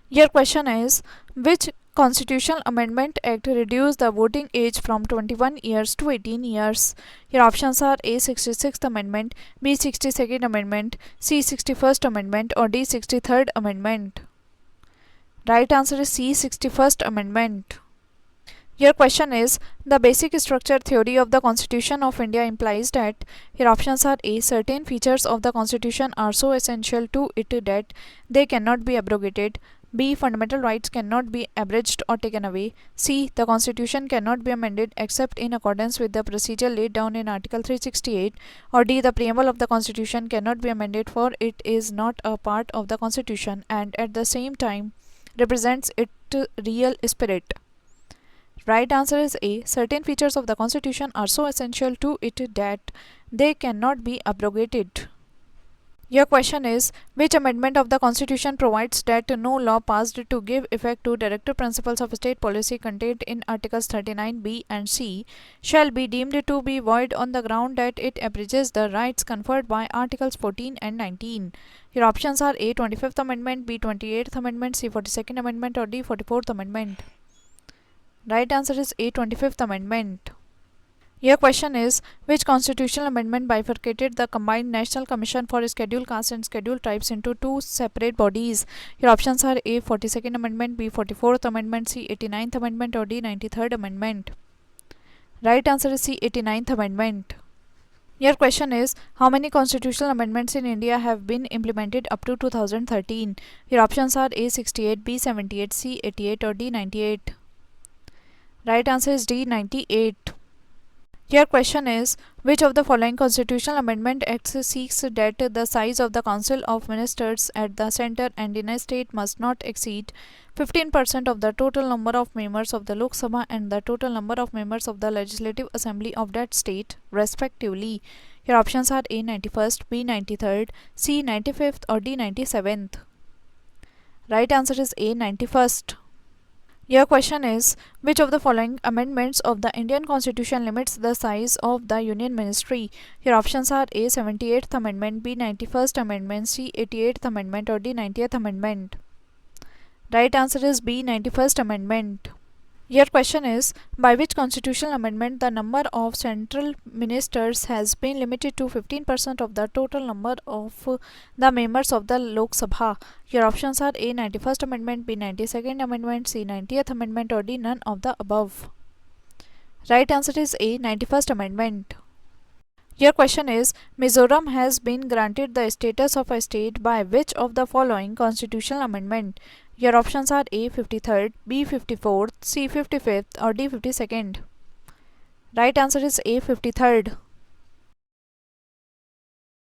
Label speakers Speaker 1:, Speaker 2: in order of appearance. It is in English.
Speaker 1: Your question is, which Constitutional Amendment Act reduced the voting age from 21 years to 18 years? Your options are A. 66th Amendment, B. 62nd Amendment, C. 61st Amendment, or D. 63rd Amendment. Right answer is C. 61st Amendment. Your question is, the basic structure theory of the Constitution of India implies that. Your options are A. Certain features of the Constitution are so essential to it that they cannot be abrogated. B. Fundamental rights cannot be abridged or taken away. C. The Constitution cannot be amended except in accordance with the procedure laid down in Article 368. Or D. The preamble of the Constitution cannot be amended, for it is not a part of the Constitution and at the same time represents its real spirit. Right answer is A. Certain features of the Constitution are so essential to it that they cannot be abrogated. Your question is, which amendment of the Constitution provides that no law passed to give effect to directive principles of state policy contained in Articles 39B and C shall be deemed to be void on the ground that it abridges the rights conferred by Articles 14 and 19? Your options are A. 25th Amendment, B. 28th Amendment, C. 42nd Amendment, or D. 44th Amendment. Right answer is A. 25th Amendment. Your question is, which constitutional amendment bifurcated the combined National Commission for Scheduled Castes and Scheduled Tribes into two separate bodies? Your options are A. 42nd Amendment, B. 44th Amendment, C. 89th Amendment, or D. 93rd Amendment. Right answer is C. 89th Amendment. Your question is, how many constitutional amendments in India have been implemented up to 2013? Your options are A. 68, B. 78, C. 88, or D. 98. Right answer is D. 98. Your question is, which of the following constitutional amendment acts seeks that the size of the Council of Ministers at the centre and in a state must not exceed 15% of the total number of members of the Lok Sabha and the total number of members of the Legislative Assembly of that state, respectively? Your options are A. 91st, B. 93rd, C. 95th, or D. 97th. Right answer is A. 91st. Your question is, which of the following amendments of the Indian Constitution limits the size of the Union Ministry? Your options are A. 78th Amendment, B. 91st Amendment, C. 88th Amendment, or D. 90th Amendment. Right answer is B. 91st Amendment. Your question is, by which constitutional amendment the number of central ministers has been limited to 15% of the total number of the members of the Lok Sabha? Your options are A. 91st Amendment, B. 92nd Amendment, C. 90th Amendment, or D. none of the above. Right answer is A. 91st Amendment. Your question is, Mizoram has been granted the status of a state by which of the following constitutional amendment? Your options are A. 53rd, B. 54th, C. 55th, or D. 52nd. Right answer is A. 53rd.